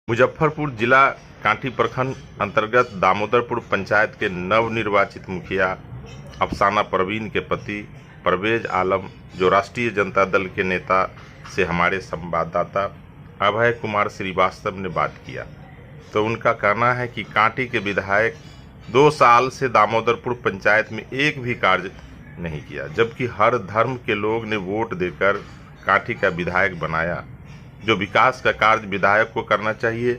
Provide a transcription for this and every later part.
मुजफ्फरपुर जिला कांटी प्रखंड अंतर्गत दामोदरपुर पंचायत के नवनिर्वाचित मुखिया अफसाना परवीन के पति परवेज आलम, जो राष्ट्रीय जनता दल के नेता, से हमारे संवाददाता अभय कुमार श्रीवास्तव ने बात किया तो उनका कहना है कि कांटी के विधायक 2 साल से दामोदरपुर पंचायत में एक भी कार्य नहीं किया, जबकि हर धर्म के लोग ने वोट देकर कांटी का विधायक बनाया। जो विकास का कार्य विधायक को करना चाहिए,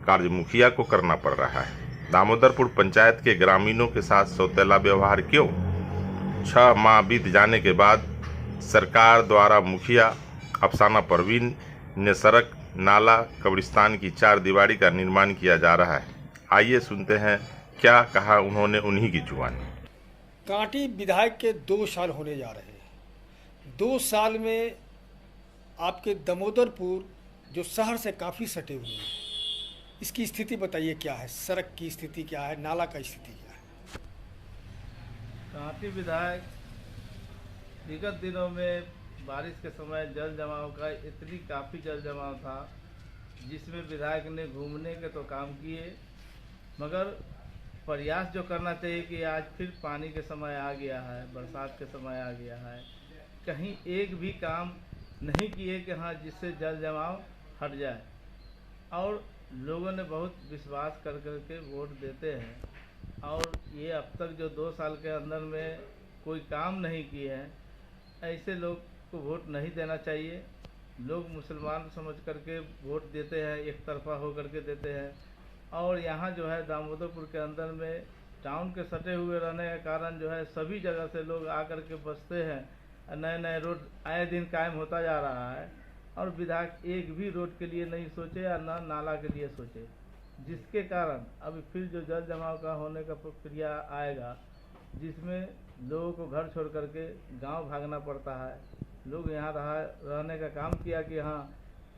कार्य मुखिया को करना पड़ रहा है। दामोदरपुर पंचायत के ग्रामीणों के साथ सौतेला व्यवहार क्यों? 6 माह बीत जाने के बाद सरकार द्वारा मुखिया अफसाना परवीन ने सड़क, नाला, कब्रिस्तान की 4 दीवारी का निर्माण किया जा रहा है। आइए सुनते हैं क्या कहा उन्होंने उन्हीं की जुबानी। कांटी विधायक के 2 साल होने जा रहे हैं। 2 साल में आपके दामोदरपुर जो शहर से काफ़ी सटे हुए हैं, इसकी स्थिति बताइए क्या है? सड़क की स्थिति क्या है? नाला का स्थिति क्या है? कांटी विधायक विगत दिनों में बारिश के समय जल जमाव का इतनी काफ़ी जल जमाव था, जिसमें विधायक ने घूमने के तो काम किए, मगर प्रयास जो करना चाहिए कि आज फिर पानी के समय आ गया है, बरसात के समय आ गया है, कहीं एक भी काम नहीं किए कि हाँ जिससे जल जमाव हट जाए। और लोगों ने बहुत विश्वास कर के वोट देते हैं, और ये अब तक जो 2 साल के अंदर में कोई काम नहीं किए हैं, ऐसे लोग को वोट नहीं देना चाहिए। लोग मुसलमान समझ करके वोट देते हैं, एक तरफा हो करके देते हैं। और यहाँ जो है दामोदरपुर के अंदर में टाउन के सटे हुए रहने के कारण जो है सभी जगह से लोग आकर के बसते हैं। नए नए रोड आए दिन कायम होता जा रहा है, और विधायक एक भी रोड के लिए नहीं सोचे या न नाला के लिए सोचे, जिसके कारण अभी फिर जो जल जमाव का होने का प्रक्रिया आएगा, जिसमें लोगों को घर छोड़ करके गांव भागना पड़ता है। लोग यहाँ रहने का काम किया कि हाँ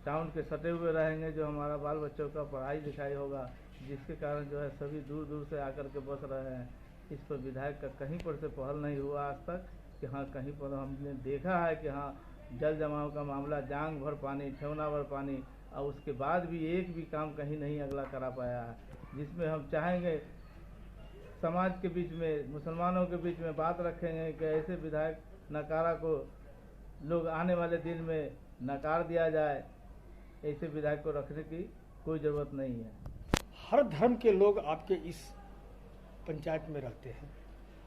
टाउन के सटे हुए रहेंगे, जो हमारा बाल बच्चों का पढ़ाई लिखाई होगा, जिसके कारण जो है सभी दूर दूर से आकर के बस रहे हैं। इस पर विधायक का कहीं पर से पहल नहीं हुआ आज तक कि हाँ कहीं पर हमने देखा है कि हाँ जल जमाव का मामला, जांग भर पानी, ठेवना भर पानी, और उसके बाद भी एक भी काम कहीं नहीं अगला करा पाया है। जिसमें हम चाहेंगे समाज के बीच में, मुसलमानों के बीच में बात रखेंगे कि ऐसे विधायक नकारा को लोग आने वाले दिन में नकार दिया जाए। ऐसे विधायक को रखने की कोई ज़रूरत नहीं है। हर धर्म के लोग आपके इस पंचायत में रहते हैं,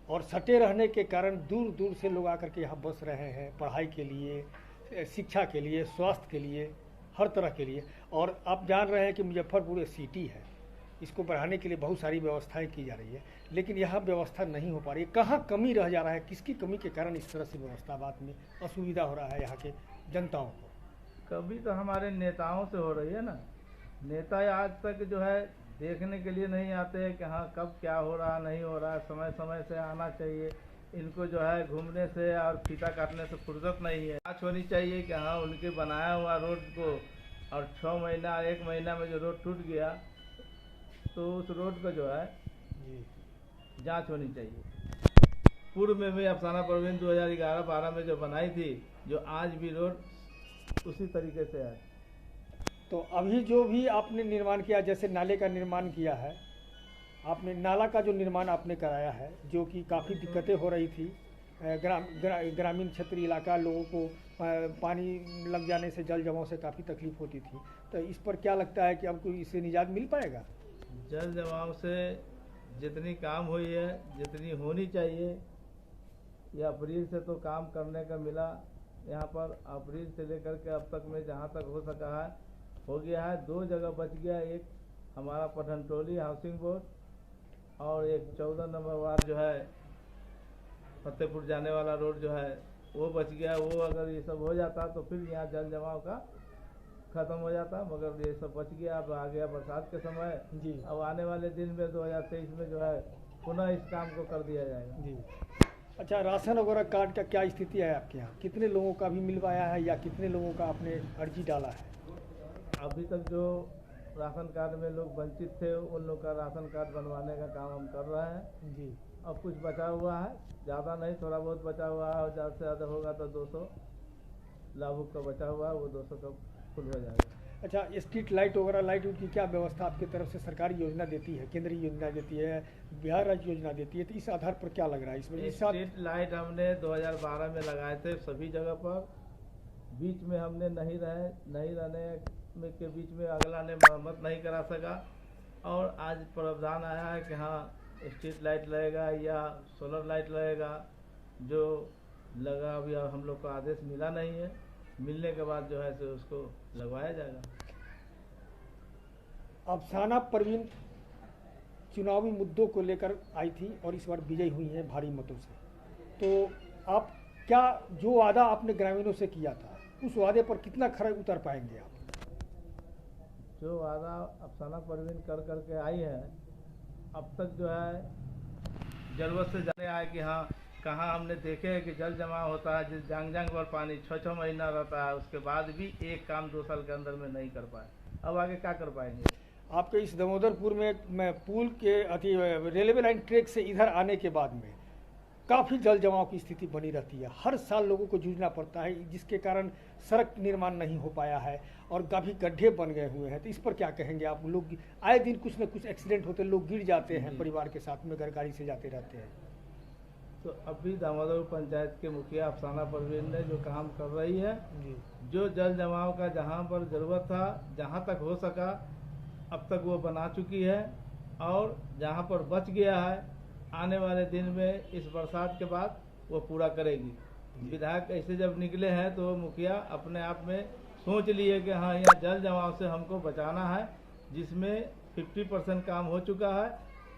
और सटे रहने के कारण दूर दूर से लोग आकर के यहाँ बस रहे हैं, पढ़ाई के लिए, शिक्षा के लिए, स्वास्थ्य के लिए, हर तरह के लिए। और आप जान रहे हैं कि मुजफ्फरपुर एक सिटी है, इसको बढ़ाने के लिए बहुत सारी व्यवस्थाएं की जा रही है, लेकिन यहाँ व्यवस्था नहीं हो पा रही है। कहाँ कमी रह जा रहा है? किसकी कमी के कारण इस तरह से व्यवस्था बात में असुविधा हो रहा है यहाँ के जनताओं को? कभी तो हमारे नेताओं से हो रही है ना। नेता आज तक जो है देखने के लिए नहीं आते हैं कि हाँ कब क्या हो रहा नहीं हो रहा है। समय समय से आना चाहिए। इनको जो है घूमने से और फीता काटने से फुर्सत नहीं है। जांच होनी चाहिए कि हाँ उनके बनाया हुआ रोड को, और 6 महीना 1 महीना में जो रोड टूट गया, तो उस रोड को जो है जांच होनी चाहिए। पूर्व में भी अफसाना परवीन 2011-12 में जो बनाई थी, जो आज भी रोड उसी तरीके से है। तो अभी जो भी आपने निर्माण किया, जैसे नाले का निर्माण किया है आपने, नाला का जो निर्माण आपने कराया है, जो कि काफ़ी दिक्कतें हो रही थी, ग्रामीण क्षेत्रीय इलाका लोगों को पानी लग जाने से, जल जमाव से काफ़ी तकलीफ होती थी, तो इस पर क्या लगता है कि आपको इससे निजात मिल पाएगा? जल जमाव से जितनी काम हुई है, जितनी होनी चाहिए, या अप्रैल से तो काम करने का मिला यहाँ पर। अप्रैल से लेकर के अब तक में जहाँ तक हो सका है हो गया है। 2 जगह बच गया, एक हमारा पठनटोली हाउसिंग बोर्ड, और एक 14 नंबर वार्ड जो है फतेहपुर जाने वाला रोड जो है वो बच गया। वो अगर ये सब हो जाता तो फिर यहाँ जल जमाव का ख़त्म हो जाता, मगर ये सब बच गया। अब आ गया बरसात के समय जी। अब आने वाले दिन में 2023 में जो है पुनः इस काम को कर दिया जाएगा जी। अच्छा, राशन वगैरह कार्ड का क्या स्थिति है आपके यहाँ? कितने लोगों का भी मिलवाया है, या कितने लोगों का आपने अर्जी डाला है? अभी तक जो राशन कार्ड में लोग वंचित थे, उन लोग का राशन कार्ड बनवाने का काम हम कर रहे हैं जी। अब कुछ बचा हुआ है, ज़्यादा नहीं, थोड़ा बहुत बचा हुआ है, और ज़्यादा से ज़्यादा होगा तो 200 लाभुक का बचा हुआ है, वो 200 का फुल हो जाएगा। अच्छा, स्ट्रीट लाइट वगैरह लाइट की क्या व्यवस्था आपकी तरफ से सरकारी योजना देती है, केंद्रीय योजना देती है, बिहार राज्य योजना देती है, तो इस आधार पर क्या लग रहा है इसमें इस साल? स्ट्रीट लाइट हमने 2012 में लगाए थे सभी जगह पर। बीच में हमने नहीं रहने में के बीच में अगला ने मरम्मत नहीं करा सका, और आज प्रावधान आया है कि हाँ स्ट्रीट लाइट लगेगा या सोलर लाइट लगेगा। जो लगा अभी हम लोग को आदेश मिला नहीं है, मिलने के बाद जो है सो उसको लगवाया जाएगा। अफसाना परवीन चुनावी मुद्दों को लेकर आई थी और इस बार विजयी हुई हैं भारी मतों से, तो आप क्या जो वादा आपने ग्रामीणों से किया था उस वादे पर कितना खरा उतर पाएंगे आप? जो वादा अफसाना परवीन कर करके आई है, अब तक जो है जरूरत से जाने आए कि हाँ कहाँ हमने देखे है कि जल जमाव होता है, जिस जांग जांग पर पानी 6-6 महीना रहता है, उसके बाद भी एक काम 2 साल के अंदर में नहीं कर पाए। अब आगे क्या कर पाएंगे? आपके इस दामोदरपुर में पुल के रेलवे लाइन ट्रैक से इधर आने के बाद में काफ़ी जल जमाव की स्थिति बनी रहती है, हर साल लोगों को जूझना पड़ता है, जिसके कारण सड़क निर्माण नहीं हो पाया है और काफ़ी गड्ढे बन गए हुए हैं। तो इस पर क्या कहेंगे आप? लोग आए दिन कुछ न कुछ एक्सीडेंट होते, लोग गिर जाते हैं परिवार के साथ में, गाड़ी से जाते रहते हैं। तो अभी दामोदरपुर पंचायत के मुखिया अफसाना परवीन ने जो काम कर रही है, जो जल जमाव का जहाँ पर ज़रूरत था, जहाँ तक हो सका अब तक वो बना चुकी है, और जहाँ पर बच गया है आने वाले दिन में इस बरसात के बाद वो पूरा करेगी। विधायक ऐसे जब निकले हैं तो मुखिया अपने आप में सोच लिए कि हाँ यहाँ जल जमाव से हमको बचाना है, जिसमें 50% काम हो चुका है,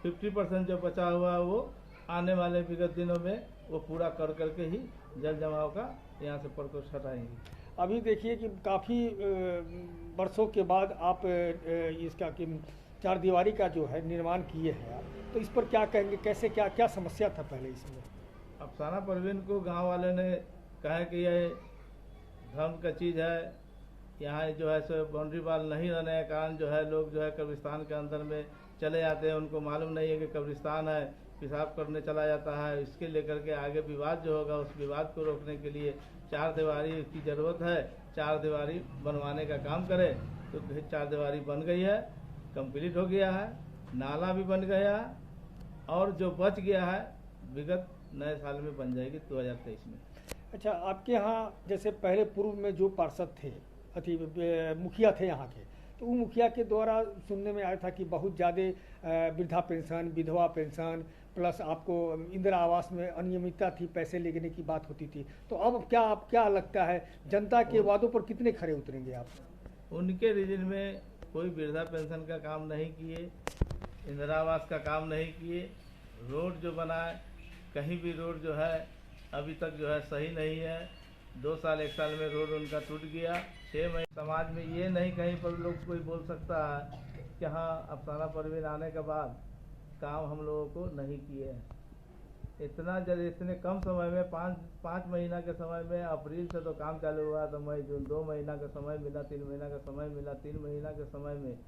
50% जो बचा हुआ है वो आने वाले विगत दिनों में वो पूरा कर करके ही जल जमाव का यहाँ से प्रकोष्ठ हटाएंगे। अभी देखिए कि काफ़ी वर्षों के बाद आप इसका कि चार दीवारी का जो है निर्माण किए हैं आप, तो इस पर क्या कहेंगे? कैसे क्या क्या समस्या था पहले इसमें? अफसाना परवीन को गांव वाले ने कहा कि ये धर्म का चीज़ है, यहाँ जो है सो बाउंड्री वाल नहीं रहने के कारण जो है लोग जो है कब्रिस्तान के अंदर में चले जाते हैं, उनको मालूम नहीं है कि कब्रिस्तान है, पेशाब करने चला जाता है। इसके लेकर के आगे विवाद जो होगा उस विवाद को रोकने के लिए 4 दीवारी की ज़रूरत है, 4 दीवारी बनवाने का काम करे। तो 4 दीवारी बन गई है, कंप्लीट हो गया है, नाला भी बन गया है, और जो बच गया है विगत नए साल में बन जाएगी 2023 में। अच्छा, आपके यहाँ जैसे पहले पूर्व में जो पार्षद थे मुखिया थे यहाँ के, तो वो मुखिया के द्वारा सुनने में आया था कि बहुत ज़्यादा वृद्धा पेंशन, विधवा पेंशन, प्लस आपको इंदिरा आवास में अनियमितता थी, पैसे लेने की बात होती थी। तो अब क्या लगता है जनता के वादों पर कितने खरे उतरेंगे आप? उनके रीजन में कोई वृद्धा पेंशन का काम नहीं किए, इंदिरा आवास का काम नहीं किए, रोड जो बनाए कहीं भी रोड जो है अभी तक जो है सही नहीं है। 2 साल 1 साल में रोड उनका टूट गया। 6 महीने समाज में ये नहीं कहीं पर लोग कोई बोल सकता है कि हाँ अफसाना परवीन आने के बाद काम हम लोगों को नहीं किए हैं। इतने कम समय में 5 महीना के समय में अप्रैल से तो काम चालू हुआ तो मई जून 2 महीना का समय मिला, 3 महीना का समय मिला। 3 महीना के समय में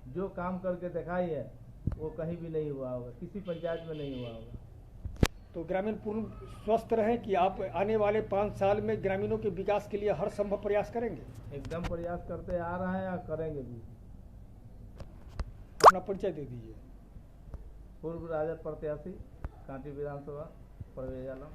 जो काम करके दिखाई है वो कहीं भी नहीं हुआ होगा, किसी पंचायत में नहीं हुआ होगा। तो ग्रामीण पूर्ण स्वस्थ रहें कि आप आने वाले 5 साल में ग्रामीणों के विकास के लिए हर संभव प्रयास करेंगे? एकदम प्रयास करते आ रहे हैं और करेंगे भी। अपना परिचय दे दीजिए। पूर्व राजद प्रत्याशी कांटी विधानसभा परवेज आलम।